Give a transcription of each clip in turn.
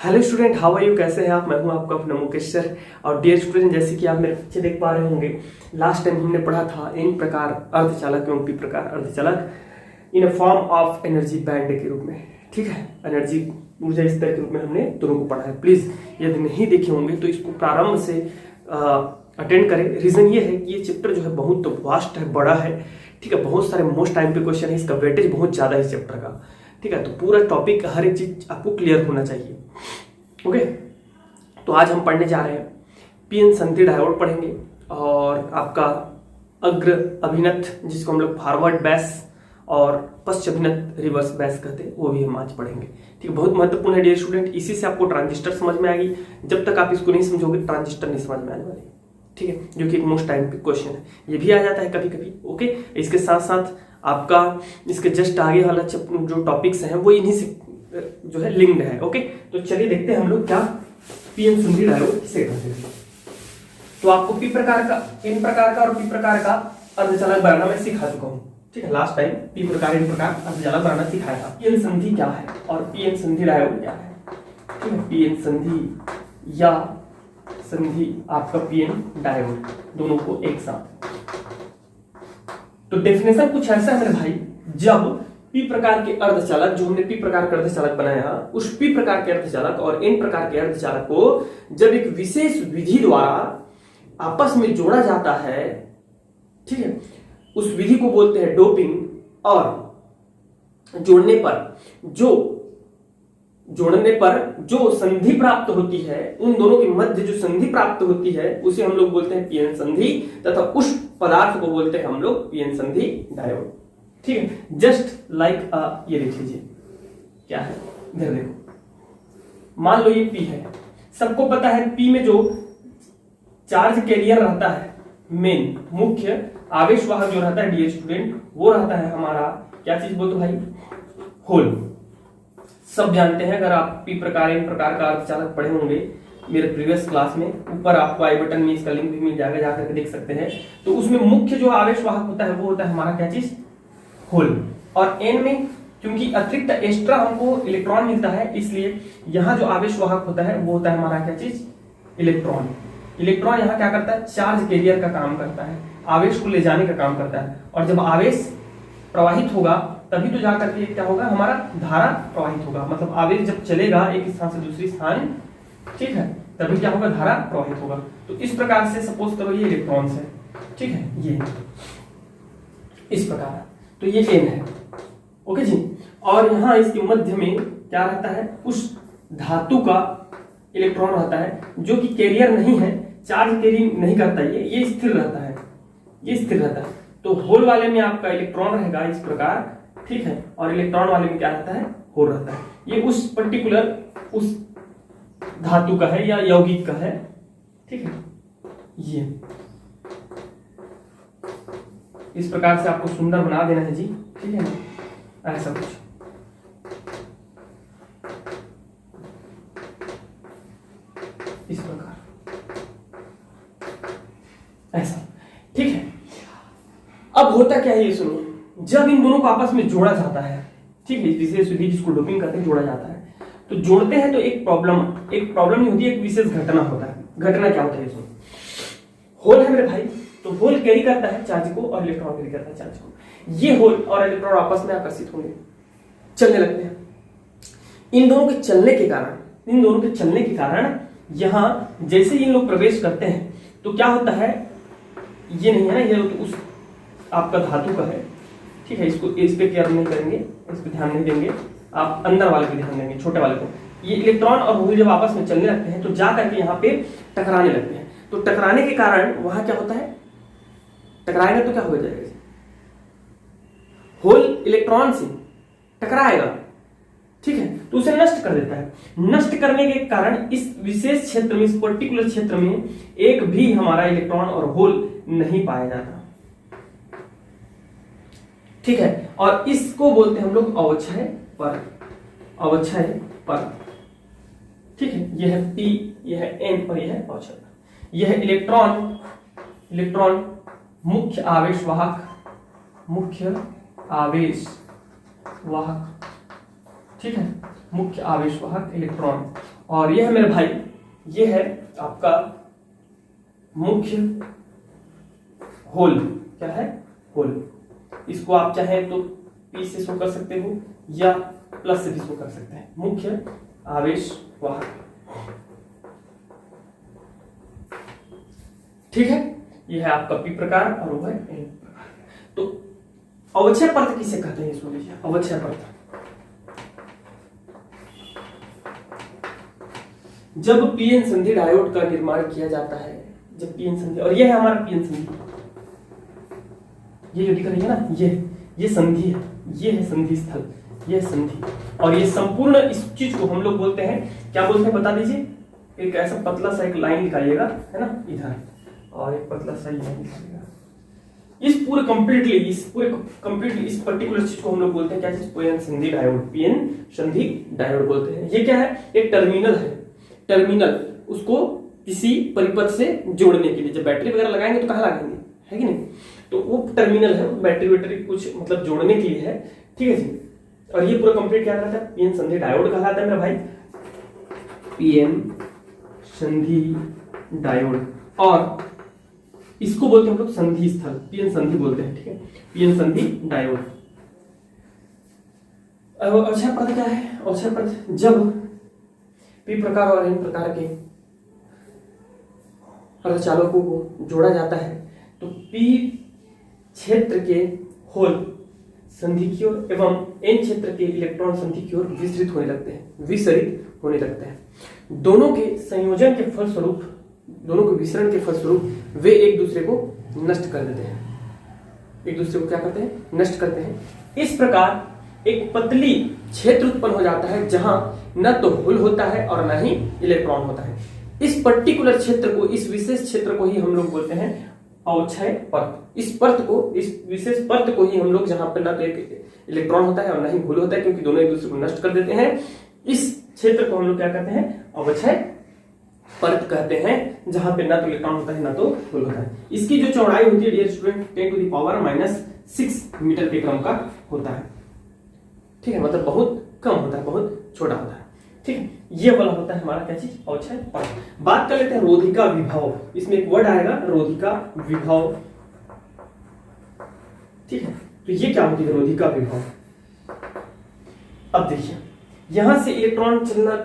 Hello student, how are you? कैसे हैं आप? मैं हूं आपका अपना मुकेश सर। और डियर स्टूडेंट, जैसे कि आप मेरे पीछे देख पा रहे होंगे, लास्ट टाइम हमने पढ़ा था एन प्रकार अर्धचालक एवं पी प्रकार अर्धचालक in form of energy band के रूप में। ठीक है, एनर्जी ऊर्जा स्तर के रूप में हमने दोनों को पढ़ा है। प्लीज यदि नहीं देखे होंगे तो इसको प्रारंभ से अटेंड करें। रीजन ये है कि ये चैप्टर जो है बहुत वास्ट है, बड़ा है। ठीक है, बहुत सारे मोस्ट टाइम पे क्वेश्चन है, इसका वेटेज बहुत ज्यादा है इस चैप्टर का। ठीक है, तो पूरा टॉपिक हर एक चीज आपको क्लियर होना चाहिए। ओके, तो आज हम पढ़ने जा रहे हैं पीएन संधि डायोड पढ़ेंगे और आपका अग्र अभिनत जिसको हम लोग फॉरवर्ड बैस और पश्च अभिनत रिवर्स बैस कहते हैं, वो भी हम आज पढ़ेंगे। ठीक है, बहुत महत्वपूर्ण है डियर स्टूडेंट। इसी से आपको ट्रांजिस्टर समझ में आएगी। जब तक आप इसको नहीं समझोगे ट्रांजिस्टर नहीं समझ में आने वाली। ठीक है, जो कि एक मोस्ट टाइम पे क्वेश्चन है, ये भी आ जाता है कभी कभी। ओके, इसके साथ साथ आपका इसके जस्ट आगे वाला जो टॉपिक्स हैं वो इन्हीं से जो है लिंक्ड है। ओके, तो चलिए देखते हैं हम लोग क्या पीएन संधि डायोड किसे कहते हैं। तो आपको पी प्रकार का, एन प्रकार का और पी प्रकार का अर्धचालक बनाना मैं सिखा चुका हूं। ठीक है, लास्ट टाइम पी प्रकार एन प्रकार अर्धचालक बनाना सिखाया था। पीएन संधि क्या है और पीएन संधि डायोड क्या है। ठीक है, पीएन संधि या संधि आपका पीएन डायोड, दोनों को एक साथ। तो डेफिनेशन कुछ ऐसा है मेरे भाई, जब पी प्रकार के अर्धचालक, जो हमने पी प्रकार का अर्धचालक बनाया, उस पी प्रकार के अर्धचालक और एन प्रकार के अर्धचालक को जब एक विशेष विधि द्वारा आपस में जोड़ा जाता है, ठीक है, उस विधि को बोलते हैं डोपिंग। और जोड़ने पर जो संधि प्राप्त होती है, उन दोनों के मध्य जो संधि प्राप्त होती है उसे हम लोग बोलते हैं पीएन संधि, तथा उस पदार्थ को बोलते हैं हम लोग पीएन संधि डायोड। ठीक है, जस्ट लाइक ये देख लीजिए क्या है, इधर देखो। मान लो ये पी है, सबको पता है पी में जो चार्ज कैरियर रहता है, मेन मुख्य आवेश वाहक जो रहता है डियर स्टूडेंट, वो रहता है हमारा क्या चीज बोलते भाई, होल। सब जानते हैं, अगर आप पी प्रकार एन प्रकार का अर्धचालक पढ़े होंगे मेरे प्रीवियस क्लास में, ऊपर आपको आई बटन में इसका लिंक भी मिल जाएगा, जाकर के देख सकते हैं। तो उसमें मुख्य जो आवेश वाहक होता है वो होता है हमारा क्या चीज, होल। और एन में क्योंकि अतिरिक्त एक्स्ट्रा हमको इलेक्ट्रॉन मिलता है, इसलिए यहां जो आवेश वाहक होता है वो होता है हमारा क्या चीज, इलेक्ट्रॉन। इलेक्ट्रॉन यहाँ क्या करता है, चार्ज कैरियर का काम करता है, आवेश को ले जाने का काम करता है। और जब आवेश प्रवाहित होगा तभी तो जाकर के क्या होगा, हमारा धारा प्रवाहित होगा। मतलब आवेश जब चलेगा एक स्थान से दूसरी स्थान, ठीक है, तभी क्या होगा, धारा प्रवाहित होगा। तो इस प्रकार से सपोज करो ये इलेक्ट्रॉन्स है, ठीक है, ये इस प्रकार, तो ये एन है। ओके जी, और यहाँ इसके मध्य में क्या रहता है, उस धातु का इलेक्ट्रॉन रहता है जो कि कैरियर नहीं है, चार्ज कैरी नहीं करता, ये स्थिर रहता है, ये स्थिर रहता है। तो होल वाले में आपका इलेक्ट्रॉन रहेगा इस प्रकार, ठीक है, और इलेक्ट्रॉन वाले में क्या रहता है, होल रहता है। ये उस पर्टिकुलर उस धातु का है या यौगिक का है। ठीक है, ये इस प्रकार से आपको सुंदर बना देना है जी। ठीक है, ऐसा कुछ इस प्रकार, ऐसा। ठीक है, अब होता क्या है ये सुनो, जब इन दोनों को आपस में जोड़ा जाता है, ठीक है, विशेष विधि जिसको डोपिंग कहते हैं, जोड़ा जाता है, तो जोड़ते हैं तो एक प्रॉब्लम नहीं होती, एक विशेष घटना होता है। घटना क्या होता है, सुनो, होल है मेरे भाई, तो होल कैरी करता है चार्ज को और इलेक्ट्रॉन कैरी करता है चार्ज को। ये होल और इलेक्ट्रॉन आपस में आकर्षित होंगे, चलने लगते हैं। इन दोनों के चलने के कारण यहां जैसे इन लोग प्रवेश करते हैं तो क्या होता है, ये नहीं है ना, ये तो उस आपका धातु का है। ठीक है, इसको इस पे केयर नहीं करेंगे, इस पे ध्यान नहीं देंगे, आप अंदर वाले पे ध्यान देंगे, छोटे वाले को। ये इलेक्ट्रॉन और होल जब आपस में चलने लगते हैं तो जा करके यहाँ पे टकराने लगते हैं। तो टकराने के कारण वहां क्या होता है, टकराएगा तो क्या हो जाएगा, होल इलेक्ट्रॉन से टकराएगा, ठीक है, तो उसे नष्ट कर देता है। नष्ट करने के कारण इस विशेष क्षेत्र में, इस पर्टिकुलर क्षेत्र में एक भी हमारा इलेक्ट्रॉन और होल नहीं पाया जाता। ठीक है, और इसको बोलते हैं हम लोग अवक्षय परत, अवक्षय परत। ठीक है, यह है पी, यह है एन और यह है अवक्षय। यह है इलेक्ट्रॉन मुख्य आवेश वाहक, ठीक है, मुख्य आवेश वाहक इलेक्ट्रॉन, और ये है मेरे भाई, ये है आपका मुख्य होल। क्या है? होल। इसको आप चाहे तो P से शो कर सकते हो या प्लस से भी शो कर सकते हैं। मुख्य आवेश वाहक, ठीक है। यह है आपका P प्रकार और वो है N प्रकार। तो अवक्षय परत किसे कहते हैं? सुन लीजिए, अवक्षय परत जब पीएन संधि डायोड का निर्माण किया जाता है, जब पीएन संधि, और ये है हमारा पीएन संधि, ये जो दिख रही है ना, ये संधि है, ये है संधि स्थल, ये संधि, और ये संपूर्ण इस चीज को हम लोग बोलते हैं, क्या बोलते हैं बता दीजिए। एक ऐसा पतला सा एक लाइन निकालिएगा, है ना, इधर, और एक पतला सा लाइन निकालिएगा। इस पूरे कंप्लीटली इस पर्टिकुलर चीज को हम लोग बोलते हैं क्या चीज? पीएन संधि डायोड, पीएन संधि डायोड बोलते हैं। ये क्या है? एक टर्मिनल है। टर्मिनल, उसको किसी परिपथ से जोड़ने के लिए, जब बैटरी वगैरह लगाएंगे तो कहाँ लगाएंगे, है कि नहीं? तो वो टर्मिनल है, बैटरी कुछ मतलब जोड़ने के लिए है, ठीक है जी। और ये पूरा कंप्लीट क्या कहलाता है? पीएन संधि डायोड कहलाता है मेरा भाई, पीएन संधि डायोड। और इसको बोलते हैं हम लोग संधि स्थल, पीएन संधि बोलते हैं, ठीक है, पीएन संधि डायोड। अवक्षय परत क्या है? अवक्षय परत जब P प्रकार और N प्रकार के अर्धचालकों को जोड़ा जाता है तो P क्षेत्र के होल संधि की ओर एवं N क्षेत्र के इलेक्ट्रॉन संधि की ओर विसरित होने लगते हैं। दोनों के संयोजन के फलस्वरूप, दोनों के विसरण के फलस्वरूप वे एक दूसरे को नष्ट कर देते हैं। एक दूसरे को क्या करते हैं? नष्ट करते हैं। इस प्रकार एक पतली क्षेत्र उत्पन्न हो जाता है जहां न तो होल होता है और न ही इलेक्ट्रॉन होता है। इस पर्टिकुलर क्षेत्र को, इस विशेष क्षेत्र को ही हम लोग बोलते हैं अवक्षय परत। इस विशेष परत को ही हम लोग, जहां पर न तो एक इलेक्ट्रॉन होता है और न ही होल होता है, क्योंकि दोनों एक दूसरे को नष्ट कर देते हैं, इस क्षेत्र को हम लोग क्या कहते हैं? अवक्षय परत कहते हैं, जहां पे ना तो इलेक्ट्रॉन होता है ना तो होल होता है। इसकी जो चौड़ाई होती है डियर स्टूडेंट 10⁻⁶ मीटर के क्रम का होता है, ठीक है, मतलब बहुत कम होता है, बहुत छोटा होता है, ठीक है। ये वाला होता है हमारा क्या चीज? अवक्षय परत। बात कर लेते हैं रोधिका विभव। इसमें एक वर्ड आएगा रोधिका विभव, ठीक है। तो ये क्या होती है रोधिका विभव? अब देखिए, यहां से इलेक्ट्रॉन चलना,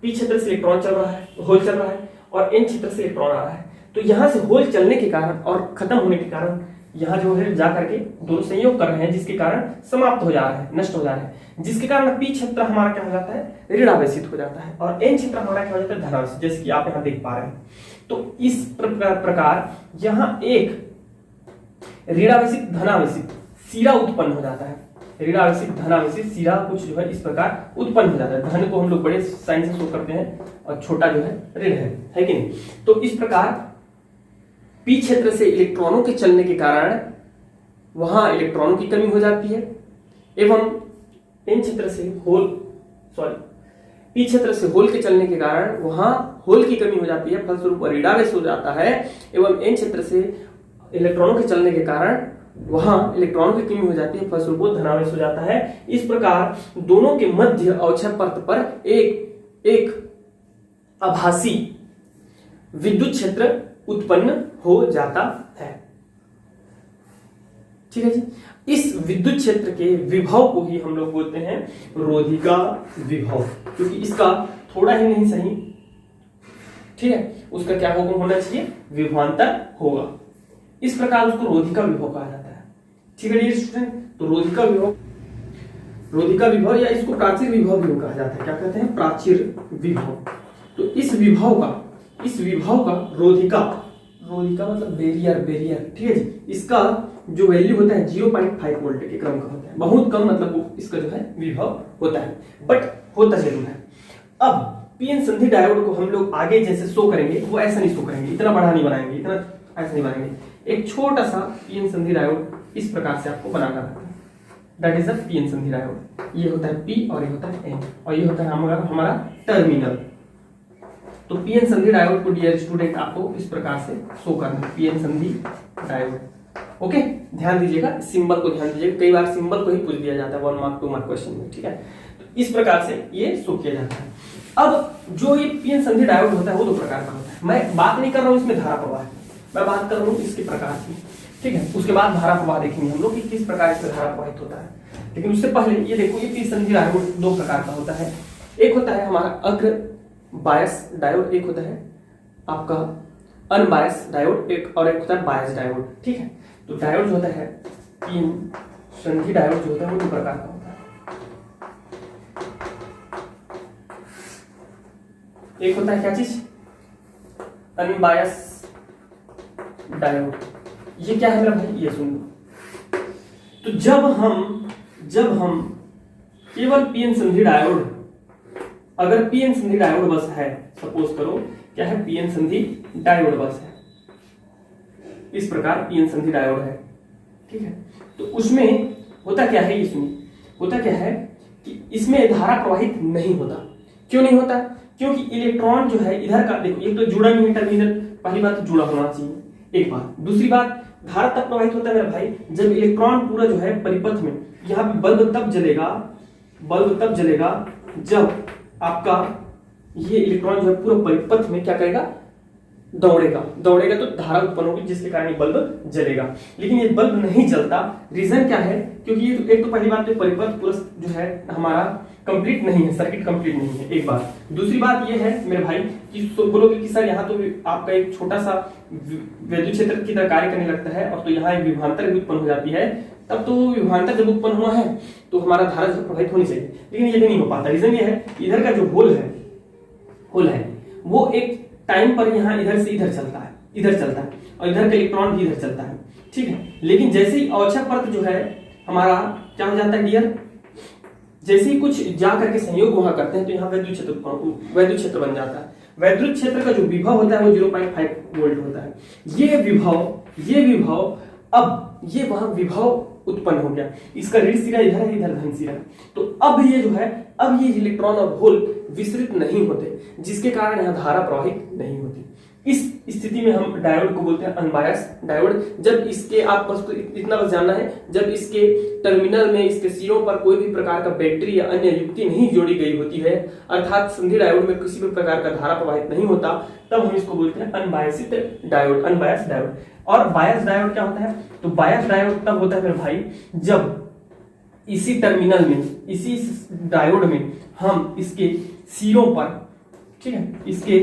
P क्षेत्र से इलेक्ट्रॉन चल रहा है, होल चल रहा है, और N क्षेत्र से इलेक्ट्रॉन आ रहा है। तो यहां से होल चलने के कारण और खत्म होने के कारण यहाँ जो है जा करके दोनों संयोग कर रहे हैं, जिसके कारण समाप्त हो जा रहा है, नष्ट हो जा रहा है, जिसके कारण P क्षेत्र हमारा क्या हो जाता है? ऋणावेशित हो जाता है, और N क्षेत्र हमारा क्या हो जाता है? धनावेशित, जैसे कि आप यहाँ देख पा रहे हैं। तो इस प्रकार यहाँ एक ऋणावेशित धनावेशित सिरा उत्पन्न हो जाता है। ऋणावेशित धनावेशित सिरा कुछ जो है इस प्रकार उत्पन्न हो जाता है। धन को हम लोग बड़े साइन से शो करते हैं और छोटा जो है ऋण है कि नहीं? तो इस प्रकार P क्षेत्र से इलेक्ट्रॉनों के चलने के कारण वहां इलेक्ट्रॉनों की कमी हो जाती है, एवं P क्षेत्र से होल के चलने के कारण वहां होल की कमी हो जाती है, फलस्वरूप ऋणावेश हो जाता है, एवं N क्षेत्र से इलेक्ट्रॉनों के चलने के कारण वहां इलेक्ट्रॉनों की कमी हो जाती है, फलस्वरूप धनावेश हो जाता है। इस प्रकार दोनों के मध्य अवक्षय परत पर एक आभासी विद्युत क्षेत्र उत्पन्न हो जाता है, ठीक है जी। इस विद्युत क्षेत्र के विभव को ही हम लोग बोलते हैं रोधिका विभव, क्योंकि इसका थोड़ा ही नहीं सही, ठीक है, उसका क्या होना चाहिए? विभवांतर होगा। इस प्रकार उसको रोधिका विभव कहा जाता है, ठीक है डियर स्टूडेंट। तो रोधिका विभव या इसको प्राचीर विभव भी कहा जाता है। क्या कहते हैं? प्राचीर विभव। तो इस विभव का रोधिका मतलब बैरियर, ठीक है जी। इसका जो वैल्यू होता है 0.5 वोल्ट के क्रम का होता है, बहुत कम, मतलब वो इसका जो है विभव होता है, बट होता जरूर है। अब पीएन संधि डायोड को हम लोग आगे जैसे शो करेंगे, वो ऐसा नहीं शो करेंगे, इतना बड़ा नहीं बनाएंगे, इतना ऐसा नहीं बनाएंगे। एक छोटा सा पीएन संधि डायोड इस प्रकार से आपको बनाना रहता है, दैट इज द पीएन संधि डायोड। ये होता है P और ये होता है N, और ये होता है हमारा टर्मिनल। तो पीएन संधि डायोड को डियर स्टूडेंट आपको इस प्रकार से शो करना है, पीएन संधि डायोड। ओके, ध्यान दीजिएगा, सिंबल को ध्यान दीजिएगा, कई बार सिंबल को ही पूछ दिया जाता है 1 मार्क 2 मार्क क्वेश्चन में, ठीक है। तो इस प्रकार से ये शो किया जाता है। अब जो ये पीएन संधि डायोड होता है वो दो प्रकार का होता है। मैं बात नहीं कर रहा हूँ इसमें धारा प्रवाह की, मैं बात कर रहा हूँ इसके प्रकार की, ठीक है। उसके बाद धारा प्रवाह देखेंगे हम लोग कि किस प्रकार से धारा प्रवाहित होता है। लेकिन उससे पहले ये देखो, ये पीएन संधि डायोड दो प्रकार का होता है। एक होता है हमारा अग्र बायस डायोड, एक होता है आपका अनबायस डायोड, और एक होता है बायस डायोड, ठीक है। तो डायोड जो होता है पीएन संधि डायोड जो होता है वो दो प्रकार का होता है। एक होता है क्या चीज, अनबायस डायोड। ये क्या है मेरा भाई, ये सुन लो। तो जब हम केवल पीएन संधि डायोड, अगर पीएन संधि डायोड बस है, सपोज करो क्या है, पीएन संधि डायोड बस है, इस प्रकार पीएन संधि डायोड है, ठीक है। तो उसमें होता क्या है, ये सुनिए, होता क्या है कि इसमें धारा प्रवाहित नहीं होता। क्यों नहीं होता? क्योंकि इलेक्ट्रॉन जो है इधर का, देखो एक तो जुड़ा नहीं है टर्मिनल, पहली बात तो जुड़ा होना चाहिए, एक बात। दूसरी बात, धारा तब प्रवाहित होता है मेरा भाई जब इलेक्ट्रॉन पूरा जो है परिपथ में, यहाँ पे बल्ब तब जलेगा जब आपका ये इलेक्ट्रॉन जो है पूरा परिपथ में क्या करेगा, दौड़ेगा तो धारा उत्पन्न होगी, जिसके कारण ये बल्ब जलेगा। लेकिन ये बल्ब नहीं जलता, रीजन क्या है, क्योंकि ये तो एक तो पहली बात तो परिपथ पूरा जो है हमारा कंप्लीट नहीं है, सर्किट कंप्लीट नहीं है, एक बात। दूसरी बात ये है मेरे भाई कि बोलोगे कि सर यहाँ तो आपका एक छोटा सा विद्युत क्षेत्र की तरह कार्य करने लगता है, और तो यहाँ एक विभवांतर भी उत्पन्न हो जाती है, तब तो विभवांतर जब उत्पन्न हुआ है तो हमारा धारा जो प्रवाहित होनी चाहिए, लेकिन ये भी नहीं हो पाता। रीजन ये है, इधर का जो होल है वो एक टाइम पर यहाँ इधर से इधर चलता है, और इधर का इलेक्ट्रॉन भी इधर चलता है, ठीक है। लेकिन जैसे ही अवक्षय परत जो है हमारा क्या हो जाता है डियर, जैसे ही कुछ जा करके संयोग वहां करते हैं तो यहाँ वैद्युत क्षेत्र बन जाता है। वैद्युत क्षेत्र का जो विभव होता है वो 0.5 वोल्ट होता है। ये विभव अब ये वहां विभव उत्पन्न हो गया, इसका ऋण सिरा इधर है, इधर धन सिरा। तो अब ये इलेक्ट्रॉन और होल विस्तृत नहीं होते, जिसके कारण यहाँ धारा प्रवाहित नहीं होती। इस स्थिति में हम डायोड को बोलते हैं अनबायस डायोड। जब इसके, आप बस इतना बस जानना है, जब इसके टर्मिनल में, इसके सिरों पर कोई भी प्रकार का बैटरी या अन्य युक्ति नहीं जोड़ी गई होती है, अर्थात संधि डायोड में किसी भी प्रकार का धारा प्रवाहित नहीं होता, तब हम इसको बोलते हैं अनबायस डायोड। और बायस डायोड क्या होता है? तो बायस डायोड तब होता है मेरे भाई जब इसी टर्मिनल में, इसी डायोड में हम इसके सिरों पर, ठीक है, इसके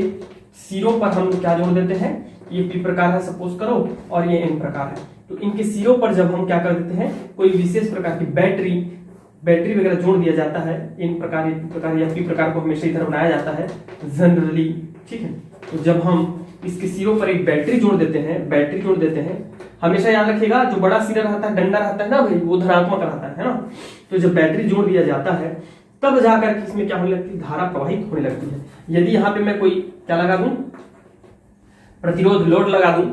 सिरों पर हम क्या जोड़ देते हैं, ये पी प्रकार है सपोज करो, और ये एन प्रकार है। तो इनके सिरों पर जब हम क्या कर देते हैं, कोई विशेष प्रकार की बैटरी वगैरह जोड़ दिया जाता है, इन प्रकार या पी प्रकार को हमेशा इधर बनाया जाता है जनरली, ठीक है। तो जब हम इसके सिरों पर एक बैटरी जोड़ देते हैं, हमेशा याद रखिएगा जो बड़ा सिरा रहता है, डंडा रहता है ना भाई, वो धनात्मक रहता है ना। तो जब बैटरी जोड़ दिया जाता है तब जाकर इसमें क्या होने लगती है, धारा प्रवाहित होने लगती है। यदि यहाँ पे मैं कोई क्या लगा दूं, प्रतिरोध लोड लगा दूं,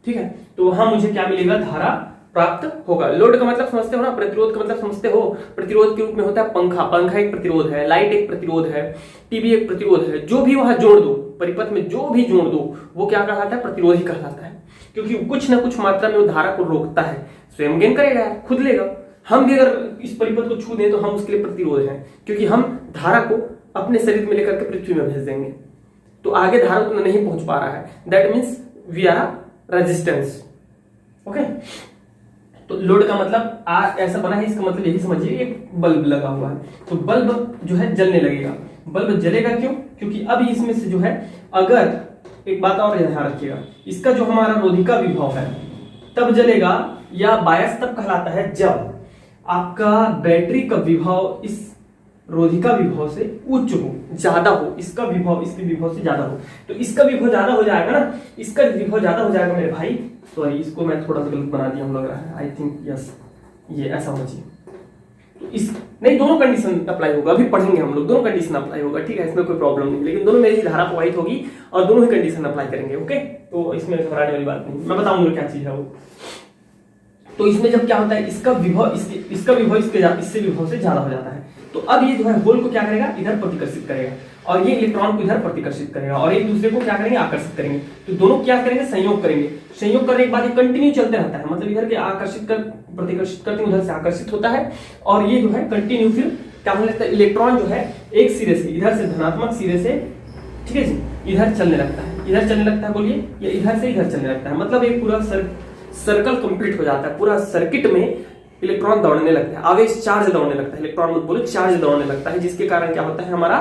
ठीक है, तो वहां मुझे क्या मिलेगा, धारा प्राप्त होगा। लोड का मतलब समझते हो ना, प्रतिरोध का मतलब समझते हो। प्रतिरोध के रूप में होता है पंखा एक प्रतिरोध है, लाइट एक प्रतिरोध है, टीवी एक प्रतिरोध है। जो भी वहां जोड़ दो, परिपथ में जो भी जोड़ दो, वो क्या कहलाता है, प्रतिरोधी कहलाता है। क्योंकि कुछ ना कुछ मात्रा में वो धारा को रोकता है, स्वयं गेन करेगा, खुद लेगा। हम भी अगर इस परिपथ को छू दें तो हम उसके लिए प्रतिरोध हैं, क्योंकि हम धारा को अपने शरीर में लेकर के पृथ्वी में भेज देंगे, तो आगे धारा उतना नहीं पहुंच पा रहा है। That means we are resistance, okay. तो लोड का मतलब ऐसा बना है, इसका मतलब यही समझिए, एक बल्ब लगा हुआ है, तो बल्ब जो है जलने लगेगा। बल्ब जलेगा क्यों? क्योंकि अब इसमें से जो है, अगर एक बात और ध्यान रखिएगा, इसका जो हमारा रोधिका विभव है तब जलेगा, या बायस तब कहलाता है जब आपका बैटरी का विभव इस रोधिका विभव से उच्च हो, ज्यादा हो, इसका विभव इसके विभव से ज्यादा हो। तो इसका विभव ज्यादा हो जाएगा ना, इसका विभव ज्यादा हो जाएगा मेरे भाई। सॉरी, इसको मैं थोड़ा सा गलत बना दिया हूं, लग रहा है, आई थिंक यस, ये ऐसा होना चाहिए। तो इस नहीं, दोनों कंडीशन अप्लाई होगा, अभी पढ़ेंगे हम लोग, दोनों कंडीशन अप्लाई होगा, ठीक है, इसमें कोई प्रॉब्लम नहीं, लेकिन दोनों में ही धारा प्रवाहित होगी और दोनों ही कंडीशन अप्लाई करेंगे, ओके। तो इसमें घबराने वाली बात नहीं, मैं बताऊंगा क्या चीज है वो। तो इसमें जब क्या होता है, इसका विभव इससे विभव से ज्यादा हो जाता है, तो अब ये जो है होल को क्या करेगा, इधर प्रतिकर्षित करेगा, और ये इलेक्ट्रॉन को इधर प्रतिकर्षित करेगा, और एक दूसरे को क्या करेंगे, आकर्षित करेंगे। तो दोनों क्या करेंगे, संयोग करेंगे। संयोग करने के बाद ये कंटिन्यू चलते रहता है, मतलब इधर के प्रतिकर्षित करते उधर से आकर्षित होता है, और ये जो है कंटिन्यू फिर क्या होने लगता है, इलेक्ट्रॉन जो है एक सिरे से, इधर से धनात्मक सिरे से ठीक है जी, इधर चलने लगता है, इधर चलने लगता है बोलिए, या इधर से इधर चलने लगता है, मतलब एक पूरा सर्कल कंप्लीट हो जाता है, पूरा सर्किट में इलेक्ट्रॉन दौड़ने लगता है, आवेश चार्ज दौड़ने लगता है, इलेक्ट्रॉन मत बोलो, चार्ज दौड़ने लगता है, जिसके कारण क्या होता है, हमारा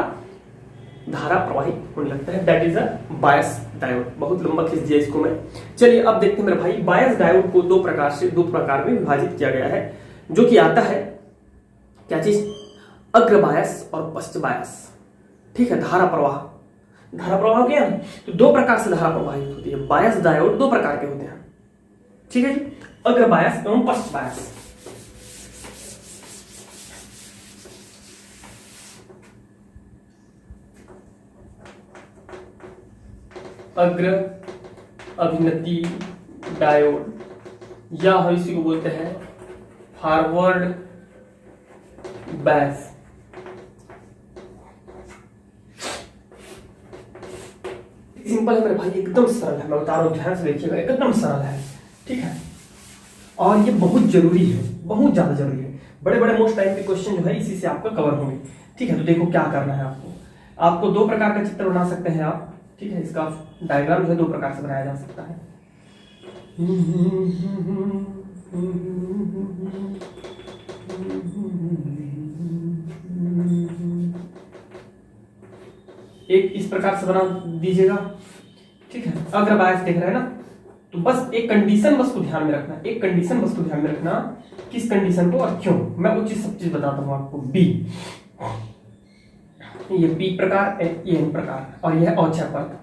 धारा प्रवाहित होने लगता है। That is a bias diode. बहुत लंबा खींच दिया इसको मैं। चलिए अब देखते हैं मेरे भाई, बायस डायोड को दो प्रकार में विभाजित किया गया है, जो कि आता है क्या चीज, अग्र बायस और पश्च बायस। ठीक है, धारा प्रवाह क्या है, तो दो प्रकार से धारा प्रवाहित होती है। बायस डायोड दो प्रकार के होते हैं, ठीक है जी, अग्र बायस एवं पश्च बायस। अग्र अभिनति डायोड या हम इसी को बोलते हैं फॉरवर्ड बायस। सिंपल है मेरे भाई, एकदम सरल है, मैं बता रहा हूं, ध्यान से देखिएगा, एकदम सरल है। ठीक है, और ये बहुत जरूरी है, बहुत ज्यादा जरूरी है। बड़े बड़े मोस्ट टाइप के क्वेश्चन जो है इसी से आपका कवर होंगे। ठीक है, तो देखो क्या करना है आपको दो प्रकार का चित्र बना सकते हैं आप। ठीक है, इसका डायग्राम जो है दो प्रकार से बनाया जा सकता है। एक इस प्रकार से बना दीजिएगा। ठीक है, अग्र बायस देख रहे हैं ना, तो बस एक कंडीशन बस को ध्यान में रखना, एक कंडीशन बस को ध्यान में रखना। किस कंडीशन को और क्यों, मैं वो चीज सब चीज बताता हूं आपको। बी, ये पी प्रकार, ये एन प्रकार, और यह औचक पद।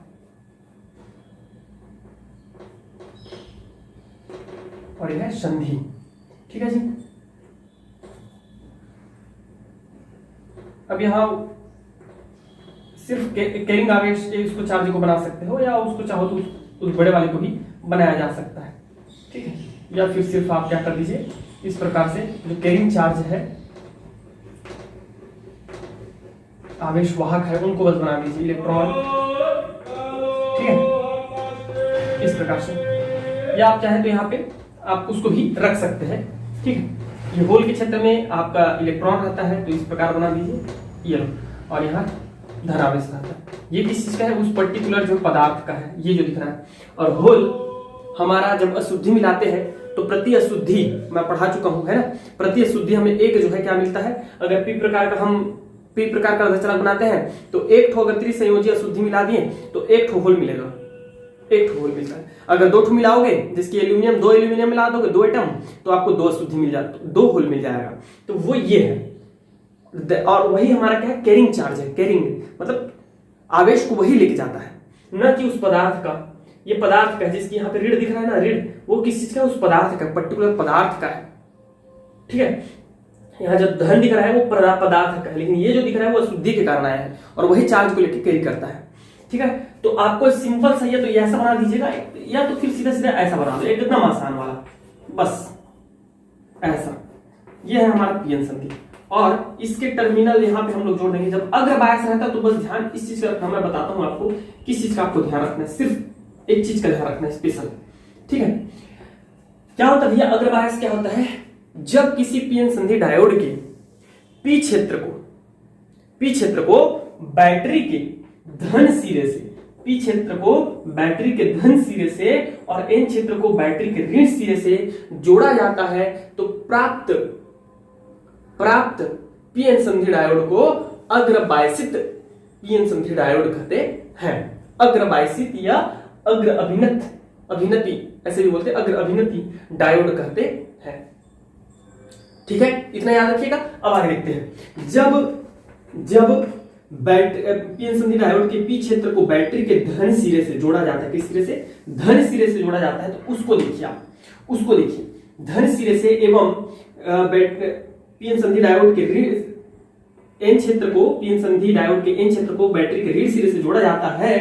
और यह संधि। ठीक है जी, अब यहां सिर्फ कैरिंग आवेश से इसको चार्ज को बना सकते हो, या उसको चाहो तो उस बड़े वाले को भी बनाया जा सकता है। ठीक है, या फिर सिर्फ आप क्या कर दीजिए, इस प्रकार से जो कैरिंग चार्ज है, आवेश वाहक है, उनको बस बना दीजिए इलेक्ट्रॉन। ठीक है, इस प्रकार से, या आप चाहे तो यहाँ पे आप उसको भी रख सकते हैं। ठीक है, ये होल के क्षेत्र में आपका इलेक्ट्रॉन रहता है, तो इस प्रकार बना दीजिए, ये लो, और यहाँ धन आवेश रहता है। ये किस चीज का है, उस पर्टिकुलर जो पदार्थ का है, ये जो दिख रहा है। और होल हमारा जब अशुद्धि मिलाते हैं तो प्रति अशुद्धि, मैं पढ़ा चुका हूं, है ना, प्रति अशुद्धि हमें एक जो है क्या मिलता है। अगर पी प्रकार का अर्धचालक बनाते हैं तो एक ठो अगर त्रिसंयोजी अशुद्धि मिला दिए तो एक ठो होल मिलेगा, एक ठो होल मिलता है। अगर दो ठो मिलाओगे, जिसकी दो एल्यूमिनियम मिला दोगे, दो एटम, तो आपको दो अशुद्धि मिल जाता, दो होल मिल जाएगा। तो वो ये है, और वही हमारा क्या है, कैरिंग चार्ज है। कैरिंग मतलब आवेश को वही लेके जाता है, न कि उस पदार्थ का। ये पदार्थ का है, जिसकी यहाँ पे ऋण दिख रहा है ना, ऋण, वो किस चीज का, उस पदार्थ का, पर्टिकुलर पदार्थ का है। ठीक है, यहाँ जो धन दिख रहा है वो पदार्थ का है, लेकिन ये जो दिख रहा है वो अशुद्धि के कारण आया है, और वही चार्ज को लेकर कैरी करता है। ठीक है, तो आपको सिंपल सही है तो ऐसा बना दीजिएगा, या तो फिर सीधा सीधा ऐसा बना दो, एकदम आसान वाला, बस ऐसा। ये है हमारा पीएन संधि, और इसके टर्मिनल यहाँ पे हम लोग जोड़ देंगे। जब अग्र बायस रहता है तो बस ध्यान इस चीज का रखना, मैं बताता हूँ आपको किस चीज का आपको ध्यान रखना है, सिर्फ एक चीज का ध्यान रखना है स्पेशल। ठीक है, क्या होता है भैया, अग्र बायस क्या होता है, जब किसी पीएन संधि डायोड के पी क्षेत्र को बैटरी के धन सिरे से, पी क्षेत्र को बैटरी के धन सिरे से और एन क्षेत्र को बैटरी के ऋण सिरे से जोड़ा जाता है, तो प्राप्त पीएन संधि डायोड को अग्रबायसित पीएन संधि डायोड कहते हैं। अग्रबायसित या अग्र अभिनति ऐसे भी बोलते हैं, अग्र अभिनति डायोड कहते हैं। ठीक है, इतना याद रखिएगा। अब आगे देखते हैं, जब पीएन संधि डायोड के पी क्षेत्र को बैटरी के धन सिरे से जोड़ा जाता है, किस सिरे से, धन सिरे से जोड़ा जाता है, तो उसको देखिए आप, उसको देखिए, धन सिरे से एवं पीएन संधि डायोड के एन क्षेत्र को, पीएन संधि डायोड के एन क्षेत्र को बैटरी के ऋण सिरे से जोड़ा जाता है,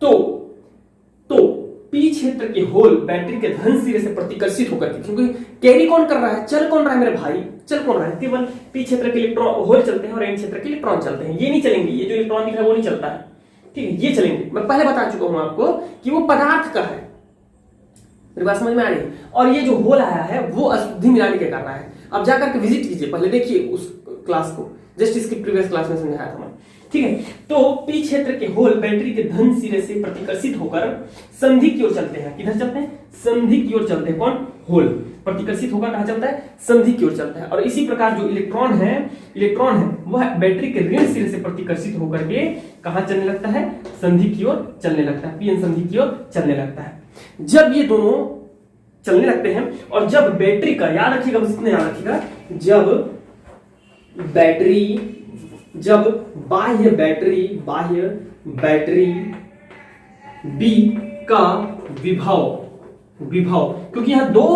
तो पी क्षेत्र के होल बैटरी के धन सिरे से प्रतिकर्षित होकर के, क्योंकि कैरी कौन कर रहा है, चल कौन रहा है मेरे भाई, चल कौन रहा है, केवल पी क्षेत्र के इलेक्ट्रॉन होल चलते हैं और एन क्षेत्र के इलेक्ट्रॉन चलते हैं, ये नहीं चलेंगे, ये जो इलेक्ट्रॉन दिख रहा है वो नहीं चलता है। ठीक है, ये चलेंगे। मैं पहले बता चुका हूं आपको कि वो पदार्थ का है, मेरी बात समझ में आ रही है। और ये जो होल आया है वो अशुद्धि मिलाने के कारण है। अब जाकर के विजिट कीजिए, पहले देखिए उस क्लास को, जस्ट इसकी प्रीवियस क्लास में समझाया था मैं, ठीक है। तो पी क्षेत्र के होल बैटरी के धन सिरे से प्रतिकर्षित होकर संधि की ओर चलते हैं। किधर चलते हैं? संधि की ओर चलते हैं। कौन? होल प्रतिकर्षित होकर कहां चलता है? संधि की ओर चलता है। और इसी प्रकार जो इलेक्ट्रॉन है वह बैटरी के ऋण सिरे से प्रतिकर्षित होकर के कहां चलने लगता है? संधि की ओर चलने लगता है, पीएन संधि की ओर चलने लगता है। जब ये दोनों चलने लगते हैं और जब बैटरी का, याद रखिएगा, बस इतना याद रखिएगा, जब बाह्य बैटरी बी का विभव, क्योंकि यहां दो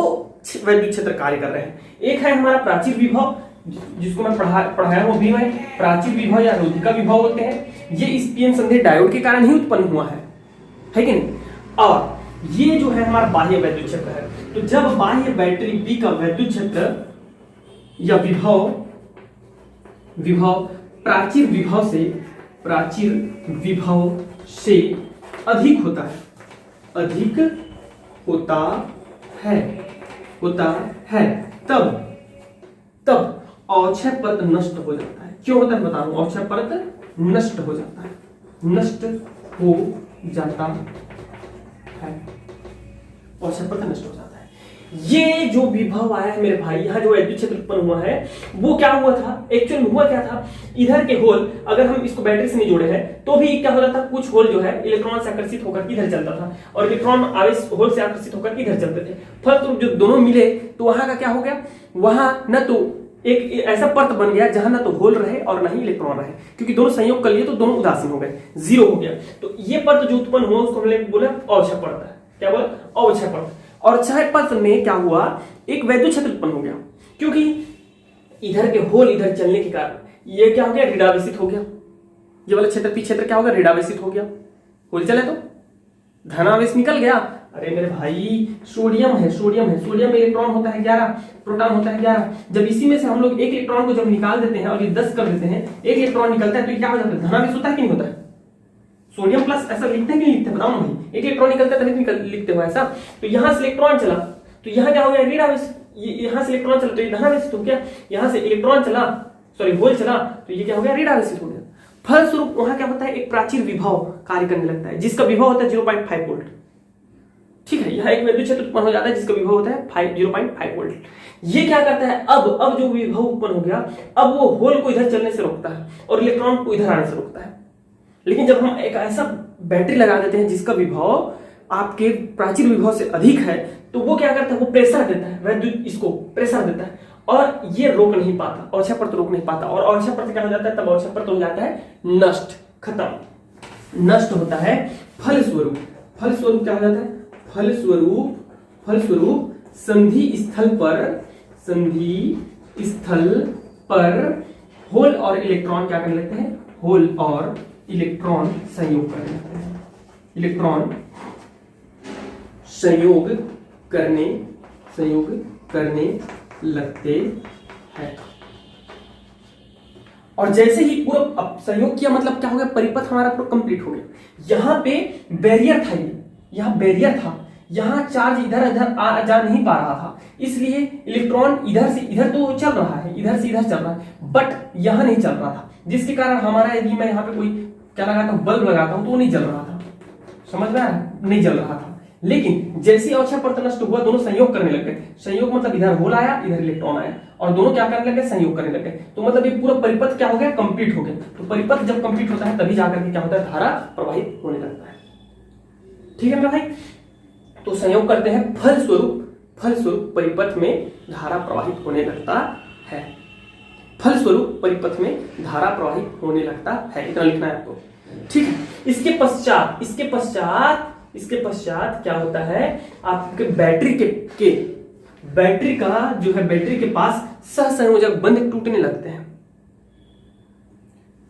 वैद्युत क्षेत्र कार्य कर रहे हैं। एक है हमारा प्राचीर विभव, जिसको मैं पढ़ाया हुआ भी है, प्राचीर विभव या रोधिका विभव होते हैं। ये इस पीएन संधि डायोड के कारण ही उत्पन्न हुआ है कि नहीं? और ये जो है हमारा बाह्य वैद्युत क्षेत्र है। तो जब बाह्य बैटरी बी का वैद्युत क्षेत्र या विभव प्राचीर विभव से अधिक होता है, तब अवक्षय परत नष्ट हो जाता है। क्यों होता है बता रहा हूं, अवक्षय परत नष्ट हो जाता है, अवक्षय परत नष्ट हो जाता है। ये जो विभव आया है मेरे भाई, यहाँ जो वैद्युत क्षेत्र उत्पन्न हुआ है वो क्या हुआ था? एक्चुअल में हुआ क्या था? इधर के होल, अगर हम इसको बैटरी से नहीं जोड़े हैं तो भी क्या होता था? कुछ होल जो है इलेक्ट्रॉन से आकर्षित होकर किधर चलता था और इलेक्ट्रॉन आवेश होल से आकर्षित होकर किधर चलते थे। फलस्वरूप जो दोनों मिले तो वहां का क्या हो गया? वहां न तो एक ऐसा परत बन गया जहां ना तो होल रहे और ना ही इलेक्ट्रॉन रहे, क्योंकि दोनों संयोग कर लिए तो दोनों उदासीन हो गए, जीरो हो गया। तो ये परत जो उत्पन्न हुआ उसको हमने बोला अवक्षय परत है। क्या बोला? अवक्षय परत। और अवक्षय परत में क्या हुआ? एक वैद्युत क्षेत्र उत्पन्न हो गया, क्योंकि इधर के होल इधर चलने के कारण ये क्या हो गया? ऋणावेशित हो गया। ये वाला क्षेत्र पी क्षेत्र क्या हो गया? ऋणावेशित हो गया। होल चले तो धनावेश निकल गया। अरे मेरे भाई सोडियम है, सोडियम में इलेक्ट्रॉन होता है 11, प्रोटॉन होता है 11। जब इसी में से हम लोग एक इलेक्ट्रॉन को जब निकाल देते हैं और ये 10 कर देते हैं, एक इलेक्ट्रॉन निकलता है तो क्या हो जाता है? धनावेश होता है कि नहीं होता है? सोडियम प्लस ऐसा लिखते हैं कि नहीं लिखते? बताओ ना भाई। एक इलेक्ट्रॉन निकलता है तभी लिखते हो ऐसा। तो यहां से इलेक्ट्रॉन चला तो यहां क्या हो गया? ऋणावेश। यहां से इलेक्ट्रॉन चला तो ये धनावेश। तो क्या यहां से इलेक्ट्रॉन चला, सॉरी होल चला तो ये क्या हो गया? ऋणावेशित हो गया। फलस्वरूप वहां क्या होता है? एक प्राचीर विभव कार्य करने लगता है, जिसका विभव होता है 0.5 वोल्ट। ठीक है, यहाँ एक वैद्युत क्षेत्र उत्पन्न हो जाता है जिसका विभव होता है 0.5 वोल्ट। ये क्या करता है? अब जो विभव उत्पन्न हो गया, अब वो होल को इधर चलने से रोकता है और इलेक्ट्रॉन को इधर आने से रोकता है। लेकिन जब हम एक ऐसा बैटरी लगा देते हैं जिसका विभव आपके प्राचीर विभव से अधिक है, तो वो क्या करता है? वो प्रेशर देता है, वैद्युत इसको प्रेशर देता है और ये रोक नहीं पाता, अवक्षय परत रोक नहीं पाता। और अवक्षय परत क्या हो जाता है? तब अवक्षय परत हो जाता है नष्ट, खत्म, नष्ट होता है। फलस्वरूप क्या हो जाता है? फलस्वरूप संधि स्थल पर होल और इलेक्ट्रॉन क्या करने लगते हैं? होल और इलेक्ट्रॉन संयोग करने लगते हैं, इलेक्ट्रॉन संयोग करने लगते हैं। और जैसे ही पूरा संयोग किया, मतलब क्या हो गया? परिपथ हमारा पूरा कंप्लीट हो गया। यहां पे बैरियर था, यहां बैरियर था, यहां चार्ज इधर उधर आ जा नहीं पा रहा था, इसलिए इलेक्ट्रॉन इधर से इधर तो चल रहा है, इधर से इधर चल रहा है, बट यहां नहीं चल रहा था, जिसके कारण हमारा, यदि मैं यहाँ पे कोई क्या लगाता हूं, बल्ब लगाता हूं, तो वो नहीं जल रहा था। समझ में आया? नहीं जल रहा था। लेकिन जैसे ही अवक्षय परत नष्ट हुआ, दोनों संयोग करने लग गए। संयोग मतलब इधर होल आया, इधर इलेक्ट्रॉन आया, और दोनों क्या करने लगे? संयोग करने लगे। तो मतलब ये पूरा परिपथ क्या हो गया? कंप्लीट हो गया। तो परिपथ जब कंप्लीट होता है तभी जाकर के क्या होता है? धारा प्रवाहित होने लगता है। ठीक है मेरा भाई? तो संयोग करते हैं, फलस्वरूप परिपथ में धारा प्रवाहित होने लगता है। फलस्वरूप परिपथ में धारा प्रवाहित होने लगता है, इतना लिखना है आपको। ठीक है। इसके पश्चात क्या होता है? आपके बैटरी का जो है, बैटरी के पास सहसंयोजक बंध टूटने लगते हैं,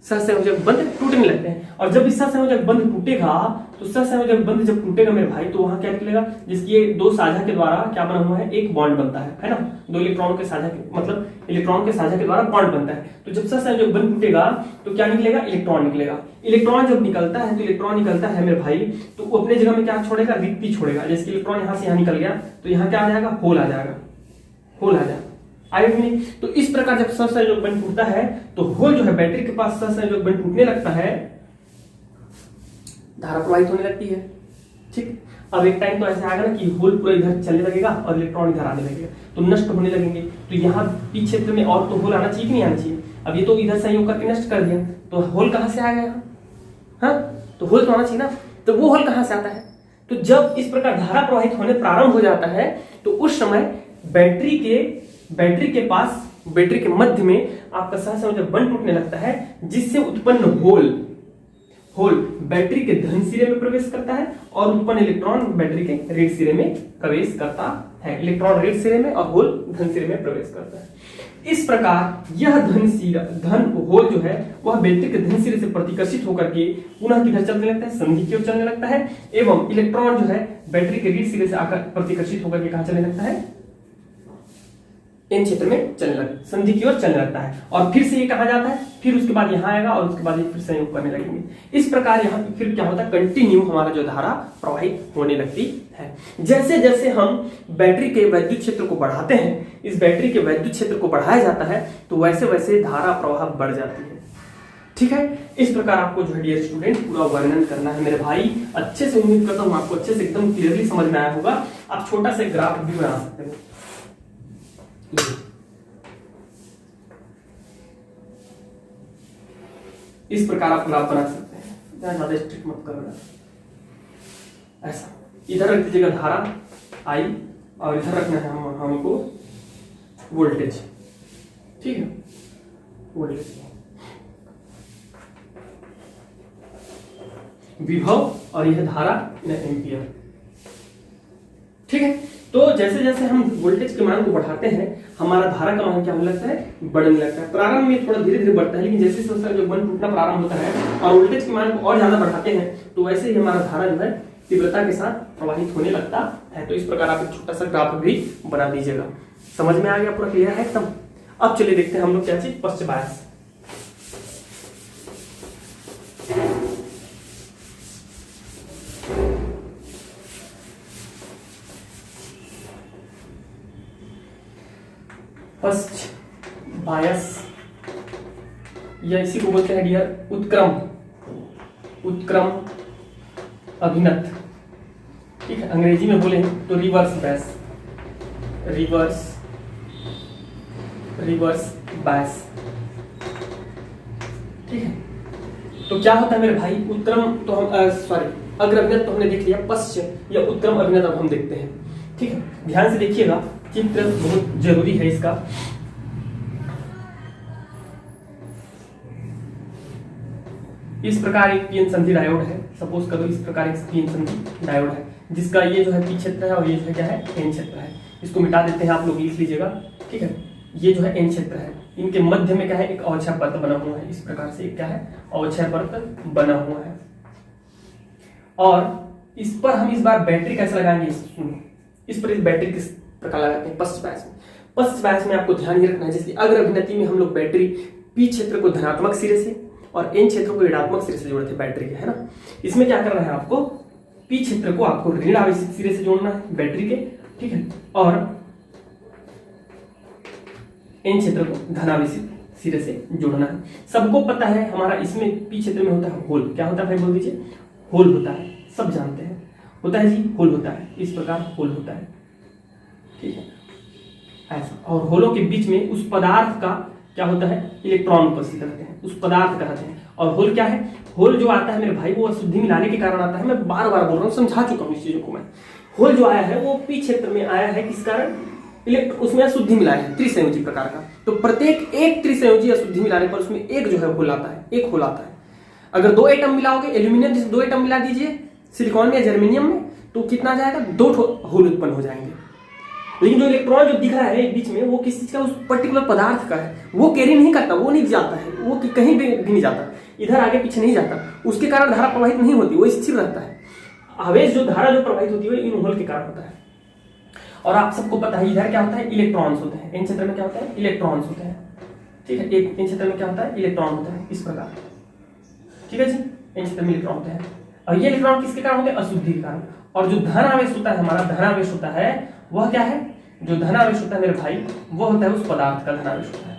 सहसंयोजक बंध टूटने लगते हैं। और जब इस सहसंयोजक बंध टूटेगा, तो सहसंयोजक बंध जब टूटेगा मेरे भाई, तो वहां क्या निकलेगा? जिसकी ये दो साझा के द्वारा क्या बना हुआ है? एक बॉन्ड बनता है ना? दो इलेक्ट्रॉन के साझा के, मतलब इलेक्ट्रॉन के साझा के द्वारा बॉन्ड बनता है। तो जब सहसंयोजक बंध टूटेगा तो क्या निकलेगा? इलेक्ट्रॉन निकलेगा। इलेक्ट्रॉन जब निकलता है, तो इलेक्ट्रॉन निकलता है मेरे भाई, तो वो अपने जगह में क्या छोड़ेगा? रिक्ति छोड़ेगा। जैसे इलेक्ट्रॉन यहां से यहां निकल गया, तो यहां क्या आ जाएगा? होल आ जाएगा, होल आ आई में। तो इस प्रकार जब सहसंयोजक बंध टूटता है तो होल जो है बैटरी के पास सहसंयोजक बंध टूटने लगता है, धारा प्रवाहित होने लगती है। ठीक, अब एक टाइम तो ऐसा आएगा ना कि होल पूरा इधर चलने लगेगा और इलेक्ट्रॉन इधर आने लगेगा, तो नष्ट होने लगेंगे। तो यहाँ पी क्षेत्र में और तो होल आना चाहिए कि नहीं आना चाहिए? अब ये तो इधर संयोग करके नष्ट कर दिया, तो होल कहाँ से आएगा यहाँ? हाँ, तो होल तो आना चाहिए ना, तो वो होल कहाँ से आता है? तो जब इस प्रकार धारा प्रवाहित होने प्रारंभ हो जाता है तो उस समय बैटरी के पास, बैटरी के मध्य में आपका सहसंयोजक बंध टूटने लगता है, जिससे उत्पन्न होल बैटरी के धन सिरे में प्रवेश करता है और उत्पन्न इलेक्ट्रॉन बैटरी के ऋण सिरे में प्रवेश करता है। इलेक्ट्रॉन ऋण सिरे में और होल धन सिरे में प्रवेश करता है। इस प्रकार यह होल जो है वह बैटरी के धन सिरे से प्रतिकर्षित होकर के पुनः किधर चलने लगता है? संधि की ओर चलने लगता है, एवं इलेक्ट्रॉन जो है बैटरी के ऋण सिरे से आकर प्रतिकर्षित होकर के कहां चलने लगता है? एन क्षेत्र में चलने लगता है, संधि की ओर चलने लगता है। और फिर से ये कहा जाता है, फिर उसके बाद यहाँ आएगा और उसके बाद ये फिर संयोग करने लगेंगे। इस प्रकार यहाँ फिर क्या होता है? कंटिन्यू हमारा जो धारा प्रवाहित होने लगती है। जैसे जैसे हम बैटरी के वैद्युत क्षेत्र को बढ़ाते हैं, इस बैटरी के वैद्युत क्षेत्र को बढ़ाया जाता है, तो वैसे वैसे धारा प्रवाह बढ़ जाती है। ठीक है, इस प्रकार आपको जो है डियर स्टूडेंट पूरा वर्णन करना है मेरे भाई। अच्छे से उम्मीद करता हूँ आपको अच्छे से एकदम क्लियरली समझ में आया होगा। आप छोटा सा ग्राफ भी बना सकते हो। इस प्रकार आप ग्राफ बना सकते हैं, ज्यादा स्ट्रिक्ट मत करना। ऐसा इधर रख दीजिएगा धारा आई और इधर रखना है हमको वोल्टेज। ठीक है, वोल्टेज, विभव और यह धारा एम्पियर। ठीक है, तो जैसे जैसे हम वोल्टेज के मान को बढ़ाते हैं हमारा धारा का मान क्या होने लगता है? बढ़ने लगता है। प्रारंभ में थोड़ा धीरे धीरे बढ़ता है, लेकिन जैसे जैसे बंध टूटना प्रारंभ होता है और वोल्टेज के मान को और ज्यादा बढ़ाते हैं तो वैसे ही हमारा धारा जो है तीव्रता के साथ प्रवाहित होने लगता है। तो इस प्रकार आप एक छोटा सा ग्राफ भी बना दीजिएगा। समझ में आ गया? पूरा क्लियर है एकदम? अब चलिए देखते हैं हम लोग क्या चीज, पश्च बायस। फर्स्ट बायस या इसी को बोलते हैं डियर उत्क्रम अभिनत। ठीक है, अंग्रेजी में बोले तो रिवर्स बायस। ठीक है, तो क्या होता है मेरे भाई? उत्क्रम तो हम अग्र अभिनत तो हमने देख लिया, पश्च या उत्क्रम अभिनत अब हम देखते हैं। ठीक है, ध्यान से देखिएगा, चित्र बहुत जरूरी है इसका। इस प्रकार एक पीएन संधि डायोड है, सपोज करो इस प्रकार एक पीएन संधि डायोड है, जिसका ये जो है पी क्षेत्र है और ये जो है क्या है? एन क्षेत्र है। इसको मिटा देते हैं, आप लोग लिख लीजिएगा। ठीक है, ये जो है एन क्षेत्र है, इनके मध्य में क्या है? एक अवक्षय परत बना हुआ है। इस प्रकार से क्या है? अवक्षय परत बना हुआ है। और इस पर हम इस बार बैटरी कैसे लगाएंगे? इस पर इस बैटरी किस प्रकार लगाते हैं? पश्च बायस में। पश्च बायस में आपको ध्यान ये रखना है, जैसे अग्र अभिनति में हम लोग बैटरी पी क्षेत्र को धनात्मक सिरे से और एन क्षेत्र को ऋणात्मक सिरे से जोड़ते हैं बैटरी के, है ना? इसमें क्या करना है आपको? पी क्षेत्र को आपको ऋण आवेशित सिरे से जोड़ना है बैटरी के। ठीक है, और एन क्षेत्र को धनावेशित सिरे से जोड़ना है। सबको पता है हमारा इसमें पी क्षेत्र में होता है होल। क्या होता है भाई? बोल दीजिए। होल होता है, सब जानते हैं, होता है जी, होल होता है। इस प्रकार होल होता है। ठीक है, ऐसा। और होलों के बीच में उस पदार्थ का क्या होता है? इलेक्ट्रॉन उपस्थित रहते हैं, उस पदार्थ का रहते हैं। और होल क्या है? होल जो आता है मेरे भाई वो अशुद्धि मिलाने के कारण आता है। मैं बार बार बोल रहा हूँ, समझा चुका हूँ इस चीजों को मैं। होल जो आया है वो पी क्षेत्र में आया है, किस कारण? उसमें अशुद्धि मिलाया है त्रिसंयोजी प्रकार का। तो प्रत्येक एक त्रिसंयोजी अशुद्धि मिलाने पर उसमें एक जो है होल आता है, एक होल आता है। अगर दो एटम मिलाओगे, एल्यूमिनियम जैसे दो एटम मिला दीजिए सिलिकॉन में या जर्मेनियम में, तो कितना आ जाएगा? दो होल उत्पन्न हो जाएंगे। लेकिन जो इलेक्ट्रॉन जो दिख रहा है बीच में, वो किस चीज का? उस पर्टिकुलर पदार्थ का है। वो कैरी नहीं करता, वो नहीं जाता है, वो कहीं भी नहीं जाता, इधर आगे पीछे नहीं जाता। उसके कारण धारा प्रवाहित नहीं होती, वो स्थिर रहता है। आवेश जो धारा जो प्रवाहित होती है इन होल के कारण होता है। और आप सबको पता है इधर क्या होता है? इलेक्ट्रॉन्स होते हैं। एन क्षेत्र में क्या होता है? इलेक्ट्रॉन्स होते हैं। ठीक है, एक एन क्षेत्र में क्या होता है? इलेक्ट्रॉन होता है, इस प्रकार। ठीक है जी, एन क्षेत्र में इलेक्ट्रॉन होते हैं। और ये इलेक्ट्रॉन किसके कारण होते हैं? अशुद्धि के कारण। और जो धन आवेश होता है हमारा, धन आवेश होता है वह क्या है? जो धनावेश होता है मेरे भाई वो होता है उस पदार्थ का धनावेश होता है।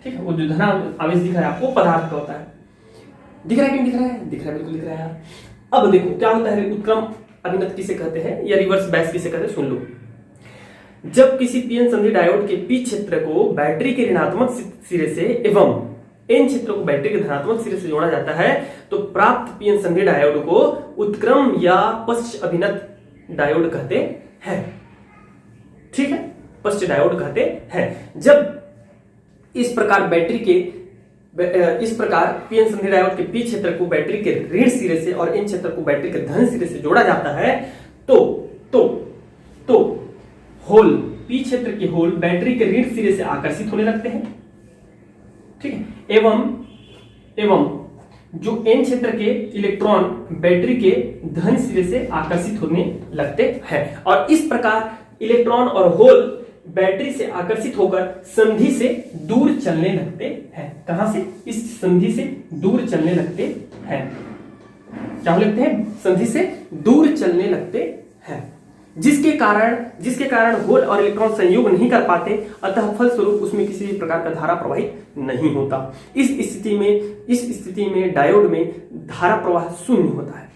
ठीक है, वो जो धनावेश दिख रहा है आपको पदार्थ का होता है। दिख रहा है कि नहीं दिख रहा है? दिख रहा है, बिल्कुल दिख रहा है यार। अब देखो क्या होता है, उत्क्रम अभिनत किसे कहते हैं या रिवर्स बैच किसे कहते हैं, सुन लो। जब किसी पीएन संधि डायोड के पी क्षेत्र को बैटरी के ऋणात्मक सिरे से एवं एन क्षेत्र को बैटरी के धनात्मक सिरे से जोड़ा जाता है तो प्राप्त पीएन संधि डायोड को उत्क्रम या पश्च अभिनत डायोड कहते हैं। ठीक है, पश्च डायोड कहते हैं। जब इस प्रकार पीएन संधि डायोड के पी क्षेत्र को बैटरी के ऋण सिरे से और एन क्षेत्र को बैटरी के धन सिरे से जोड़ा जाता है तो होल पी क्षेत्र के होल बैटरी के ऋण सिरे से आकर्षित होने लगते हैं। ठीक है, एवं जो एन क्षेत्र के इलेक्ट्रॉन बैटरी के धन सिरे से आकर्षित होने लगते हैं और इस प्रकार इलेक्ट्रॉन और होल बैटरी से आकर्षित होकर संधि से दूर चलने लगते हैं। कहां से? इस संधि से दूर चलने लगते हैं। क्या लगते हैं? संधि से दूर चलने लगते हैं, जिसके कारण होल और इलेक्ट्रॉन संयोग नहीं कर पाते, अतः फलस्वरूप उसमें किसी भी प्रकार का धारा प्रवाहित नहीं होता। इस स्थिति में डायोड में धारा प्रवाह शून्य होता है,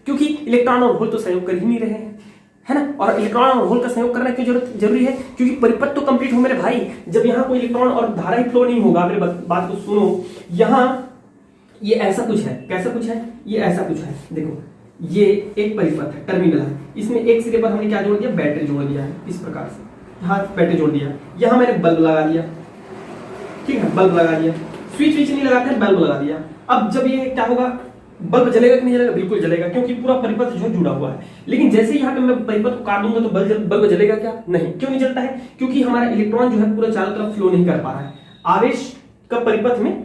क्योंकि इलेक्ट्रॉन और होल तो संयोग कर ही नहीं रहे हैं, है ना। और इलेक्ट्रॉन और होल का संयोग करना क्यों जरूरी है? क्योंकि परिपथ तो कंप्लीट हो मेरे भाई। जब यहाँ कोई इलेक्ट्रॉन और धारा ही फ्लो नहीं होगा, मेरे बात को सुनो, यहाँ ये ऐसा कुछ है, कैसा कुछ है, ये ऐसा कुछ है। देखो ये एक परिपथ है, टर्मिनल है, इसमें एक सिरे पर हमने क्या जोड़ दिया? बैटरी जोड़ दिया है इस प्रकार से, यहाँ बैटरी जोड़ दिया, यहाँ मैंने बल्ब लगा दिया। ठीक है, बल्ब लगा दिया, स्विच नहीं लगाते हैं, बल्ब लगा दिया। अब जब ये क्या होगा, बल्ब जलेगा कि नहीं जलेगा? बिल्कुल जलेगा, क्योंकि पूरा परिपथ जो जुड़ा हुआ है। लेकिन जैसे ही यहाँ पे मैं परिपथ को काट दूंगा तो बल्ब जलेगा क्या? नहीं। क्यों नहीं जलता है? क्योंकि हमारा इलेक्ट्रॉन जो है पूरा चारों तरफ फ्लो नहीं कर पा रहा है। आवेश का परिपथ में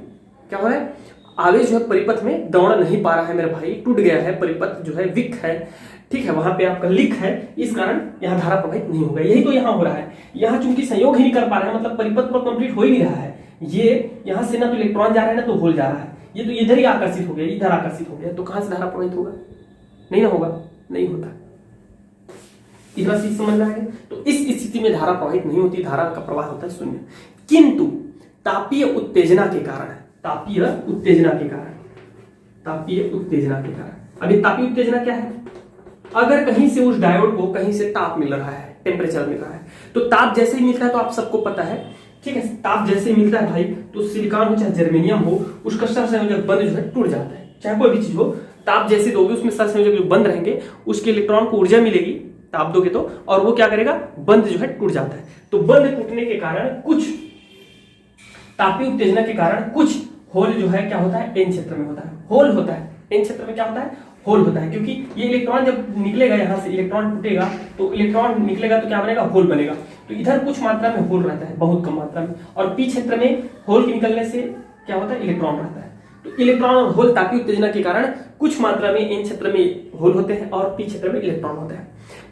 क्या हो रहा है? आवेश जो है परिपथ में दौड़ नहीं पा रहा है मेरे भाई, टूट गया है परिपथ, जो है विक है। ठीक है, वहां पे आपका लीक है, इस कारण यहाँ धारा प्रवाहित नहीं होगा। यही तो यहाँ हो रहा है। यहाँ चूंकि संयोग ही नहीं कर पा रहे हैं, मतलब परिपथ पूरा कंप्लीट हो ही नहीं रहा है। ये यहाँ से ना तो इलेक्ट्रॉन जा रहा है ना तो होल जा रहा है, ये तो इधर ही आकर्षित हो गया, इधर आकर्षित हो गया, तो कहां से धारा प्रवाहित होगा? नहीं ना होगा, नहीं होता। इतना चीज समझ रहा है? तो इस स्थिति में धारा प्रवाहित नहीं होती, धारा का प्रवाह होता है शून्य। किंतु तापीय उत्तेजना के कारण अभी तापीय उत्तेजना क्या है? अगर कहीं से उस डायोड को कहीं से ताप मिल रहा है, टेम्परेचर मिल रहा है, तो ताप जैसे ही मिलता है तो आप सबको पता है, ठीक है, ताप जैसे ही मिलता है भाई तो सिलिकॉन हो चाहे जर्मेनियम हो, उसका सहसंयोजक बंध जो है टूट जाता है। चाहे कोई भी चीज हो, ताप जैसे दोगे उसमें सहसंयोजक जो बंद रहेंगे, उसके इलेक्ट्रॉन को ऊर्जा मिलेगी, ताप दोगे तो, और वो क्या करेगा? बंध जो है टूट जाता है। तो बंध टूटने के कारण कुछ तापीय उत्तेजना के कारण कुछ होल जो है क्या होता है? एन क्षेत्र में होता है, होल होता है। एन क्षेत्र में क्या होता है? होल होता है, क्योंकि ये इलेक्ट्रॉन जब निकलेगा, यहाँ से इलेक्ट्रॉन टूटेगा तो इलेक्ट्रॉन निकलेगा तो क्या बनेगा? होल बनेगा। तो इधर कुछ मात्रा में होल रहता है, बहुत कम मात्रा में, और पी क्षेत्र में होल के निकलने से क्या होता है? इलेक्ट्रॉन रहता है। तो इलेक्ट्रॉन और होल तापीय उत्तेजना के कारण कुछ मात्रा में एन क्षेत्र में होल होते हैं और पी क्षेत्र में इलेक्ट्रॉन होता है।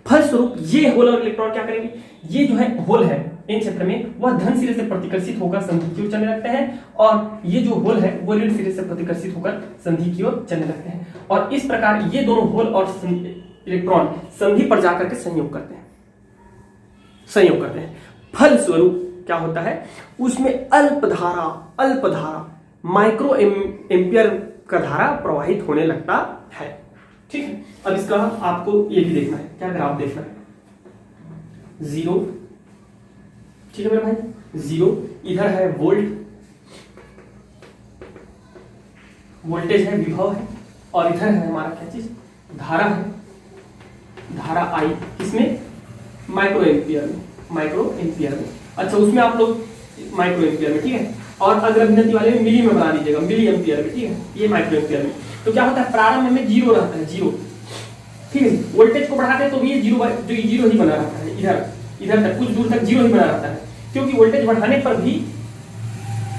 फलस्वरूप ये होल और इलेक्ट्रॉन क्या करेंगे? ये जो है होल है एन क्षेत्र में, वह धन सिरे से प्रतिकर्षित होकर संधि की ओर चलने लगते हैं, और ये जो होल है वो ऋण सिरे से प्रतिकर्षित होकर संधि की ओर चलने लगते हैं। और इस प्रकार ये दोनों होल और इलेक्ट्रॉन संधि पर जाकर के संयोग करते हैं। फलस्वरूप क्या होता है? उसमें अल्प धारा माइक्रो एम्पियर का धारा प्रवाहित होने लगता है। ठीक है, अब इसका आपको ये भी देखना है, क्या ग्राफ देखना है? 0, ठीक है मेरे भाई, 0, इधर है वोल्टेज है, विभव है, और इधर है हमारा क्या चीज? धारा है, धारा आई, किसमें? माइक्रो एम्पियर में। अच्छा, उसमें आप लोग माइक्रो एम्पियर में, ठीक है, और अगर अभिनति वाले में मिली में बना दीजिएगा, मिली एम्पियर में, ठीक है, ये माइक्रो एम्पियर में। तो क्या होता है? प्रारंभ में 0 रहता है, 0, ठीक है। वोल्टेज को बढ़ाते हैं तो भी ये 0 ही बना रहता है, इधर तक कुछ दूर तक 0 ही बना रहता है, क्योंकि वोल्टेज बढ़ाने पर भी,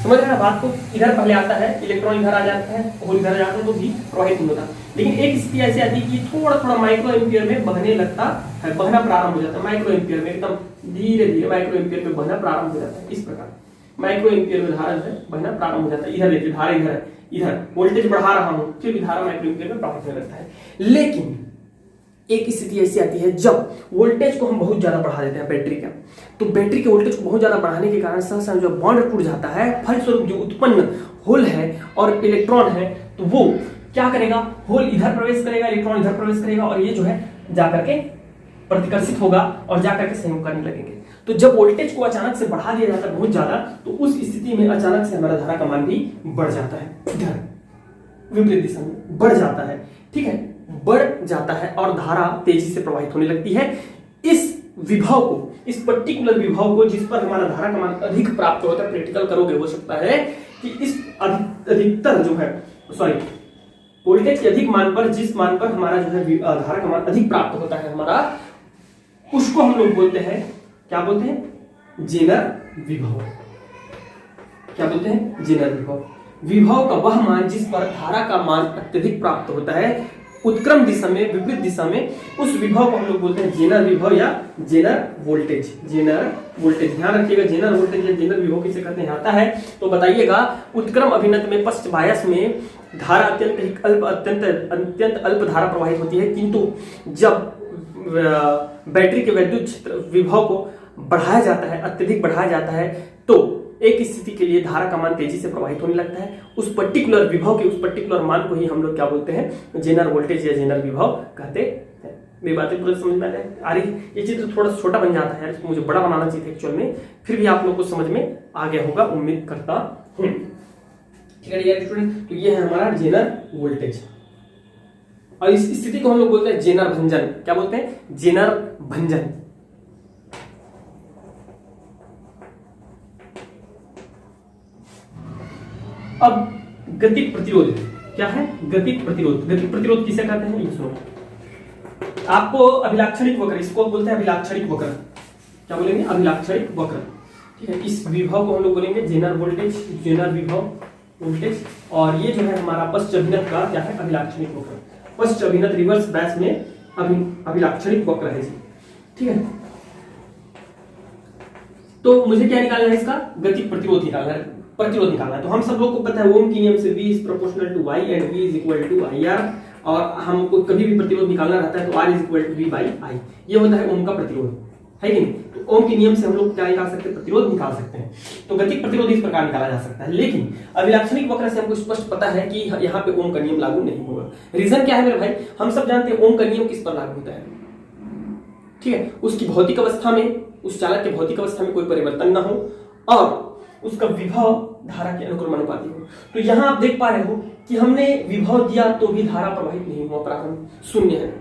समझ रहे हैं बात को, इधर पहले आता है, इलेक्ट्रॉन इधर आ जाता है, होल इधर आ जाता है, तो भी प्रवाहित नहीं होता। लेकिन एक स्थिति ऐसी आती है कि थोड़ा माइक्रो एम्पियर में बहने लगता है, बहना प्रारंभ हो जाता है माइक्रो एम्पियर में, एकदम धीरे माइक्रो एम्पियर में बहना प्रारंभ हो जाता है। इस प्रकार माइक्रो एम्पियर में धारा जो है बहना प्रारंभ हो जाता है। इधर देखिए, धारा इधर है, इधर वोल्टेज बढ़ा रहा हूं, फिर भी धारा माइक्रो एम्पियर में प्रवाहित होने लगता है। लेकिन एक स्थिति ऐसी आती है जब वोल्टेज को हम बहुत ज्यादा बढ़ा देते हैं बैटरी का, तो बैटरी के वोल्टेज को बहुत ज्यादा बढ़ाने के कारण सहसा जो बॉन्ड टूट जाता है, फलस्वरूप जो उत्पन्न होल है और इलेक्ट्रॉन है तो वो क्या करेगा, होल इधर प्रवेश करेगा, इलेक्ट्रॉन इधर प्रवेश करेगा और ये जो है जाकर के प्रतिकर्षित होगा और जाकर के संयोग करने लगेंगे। तो जब वोल्टेज को अचानक से बढ़ा दिया जाता है बहुत ज्यादा, तो उस स्थिति में अचानक से हमारा धारा का मान भी बढ़ जाता है, इधर विपरीत दिशा में बढ़ जाता है, ठीक है, बढ़ जाता है और धारा तेजी से प्रवाहित होने लगती है। इस विभव को, इस पर्टिकुलर विभव को जिस पर हमारा धारा का मान अधिक प्राप्त होता है, प्रैक्टिकल करोगे हो सकता है कि इस अधिकतर जो है सॉरी वोल्टेज के अधिक मान पर, जिस मान पर हमारा जो है धारा का मान अधिक प्राप्त होता है हमारा, उसको हम लोग बोलते हैं, क्या बोलते हैं, जेनर विभव। क्या बोलते हैं, जेनर विभव। विभव का वह मान जिस पर धारा का मान अत्यधिक प्राप्त होता है उत्क्रम दिशा में, विपरीत दिशा में, उस विभव को हम लोग बोलते हैं जेनर विभव या जेनर वोल्टेज। जेनर वोल्टेज, ध्यान रखिएगा, जेनर वोल्टेज या जेनर विभव किसे कहते हैं आता है तो बताइएगा। उत्क्रम अभिनत में पश्च बायस में धारा अत्यंत अल्प धारा प्रवाहित होती है, किंतु जब बैटरी के वैद्युत क्षेत्र विभव को बढ़ाया जाता है, अत्यधिक बढ़ाया जाता है, तो एक स्थिति के लिए धारा का मान तेजी से प्रवाहित होने लगता है। उस पर्टिकुलर विभव के, उस पर्टिकुलर मान को ही हम लोग क्या बोलते हैं, जेनर वोल्टेज या जेनर विभव कहते हैं। मेरी बातें पूरी समझ में आ रही है। ये चित्र थोड़ा छोटा बन जाता है, इसको मुझे बड़ा बनाना चाहिए एक्चुअल में, फिर भी आप लोग को समझ में आ गया होगा उम्मीद करता हूं। ठीक है यार स्टूडेंट, तो ये है हमारा जेनर वोल्टेज और इस स्थिति को हम लोग बोलते हैं जेनर भंजन। क्या बोलते हैं, जेनर भंजन। अब गतिक प्रतिरोध क्या है, गतिक प्रतिरोध। गतिक प्रतिरोध किसे कहते हैं, ये सुनो। आपको अभिलाक्षणिक वक्र, इसको बोलते हैं अभिलाक्षणिक वक्र। क्या बोलेंगे, अभिलाक्षणिक वक्र। ठीक है, इस विभव को हम लोग बोलेंगे जेनर वोल्टेज, जेनर विभव वोल्टेज। और ये जो है हमारा पश्च अभिनत का क्या है, अभिलाक्षणिक वक्र। पश्च अभिनत रिवर्स बैच में अभिलाक्षणिक वक्र है जी। ठीक है, तो मुझे क्या निकालना है, इसका गतिक प्रतिरोध निकालना है, प्रतिरोध निकालना है। तो हम सब लोग को पता है ओम के नियम से V is proportional to Y and V is equal to IR, और हमको कभी भी प्रतिरोध निकालना रहता है तो R is equal to V by I। ये होता है ओम का प्रतिरोध, है कि नहीं। तो ओम के नियम से हम लोग क्या निकाल सकते हैं, प्रतिरोध निकाल सकते हैं। तो गतिक प्रतिरोध इस प्रकार निकाला जा सकता है, लेकिन अभिलाक्षणिक वक्र से हमको स्पष्ट पता है कि यहाँ पे ओम का नियम लागू नहीं होगा। रीजन क्या है मेरे भाई, हम सब जानते हैं ओम का नियम किस पर लागू होता है। ठीक है, उसकी भौतिक अवस्था में, उस चालक के भौतिक अवस्था में कोई परिवर्तन ना हो और उसका विभव धारा के अनुक्रमानुपाती हो। तो यहां आप देख पा रहे हो कि हमने विभव दिया तो भी धारा प्रवाहित नहीं हुआ, प्रारंभ शून्य है,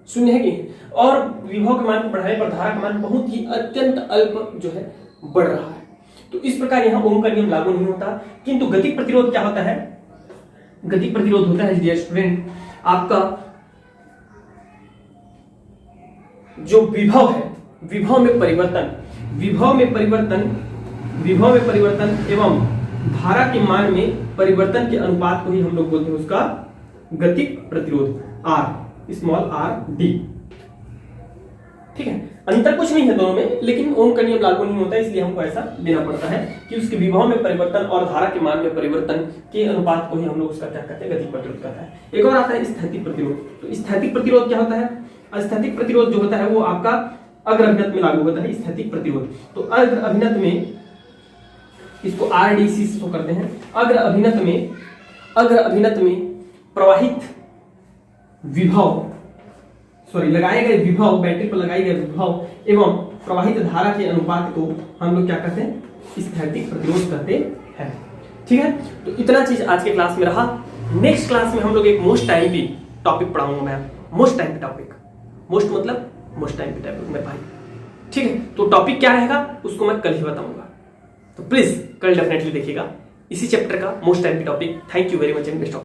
शून्य है कि, और विभव के मान को बढ़ाने पर धारा का मान बहुत ही अत्यंत अल्प जो है बढ़ रहा है। तो इस प्रकार यहां ओम का नियम लागू नहीं होता। किंतु गतिक प्रतिरोध क्या होता है, गतिक प्रतिरोध होता है डियर स्टूडेंट आपका जो विभव है, विभव में परिवर्तन, विभव में परिवर्तन, विभव में परिवर्तन एवं धारा के मान में परिवर्तन के अनुपात को ही हम लोग बोलते हैं उसका गतिक प्रतिरोध, R स्मॉल r d। ठीक है, अंतर कुछ नहीं है दोनों में, लेकिन ओम का नियम लागू नहीं होता, इसलिए हमको ऐसा लेना पड़ता है कि उसके विभव में परिवर्तन और धारा के मान में परिवर्तन के अनुपात को ही हम लोग उसका क्या कहते हैं, गतिक प्रतिरोध कहता है। एक और आता है स्थैतिक प्रतिरोध। तो स्थैतिक प्रतिरोध क्या होता है, स्थैतिक प्रतिरोध जो होता है वो आपका अग्र अभिनत में लागू होता है, स्थैतिक प्रतिरोध। तो अग्र अभिनत में इसको RDC से शो करते हैं। अग्र अभिनत में, अग्र अभिनत में प्रवाहित विभव, सॉरी लगाए गए विभव, बैटरी पर लगाए गए विभव एवं प्रवाहित धारा के अनुपात को हम लोग क्या कहते हैं, स्थैतिक प्रतिरोध कहते हैं। ठीक है, तो इतना चीज आज के क्लास में रहा। नेक्स्ट क्लास में हम लोग एक मोस्ट टाइम भी टॉपिक पढ़ाऊंगा मैं, मोस्ट टाइम पे टॉपिक, मोस्ट मतलब मोस्ट टाइम पे टॉपिक मेरे भाई। ठीक है, तो टॉपिक क्या रहेगा उसको मैं कल ही बताऊंगा, तो प्लीज कल डेफिनेटली देखिएगा इसी चैप्टर का मोस्ट टाइम पे topic. Thank you very much and best of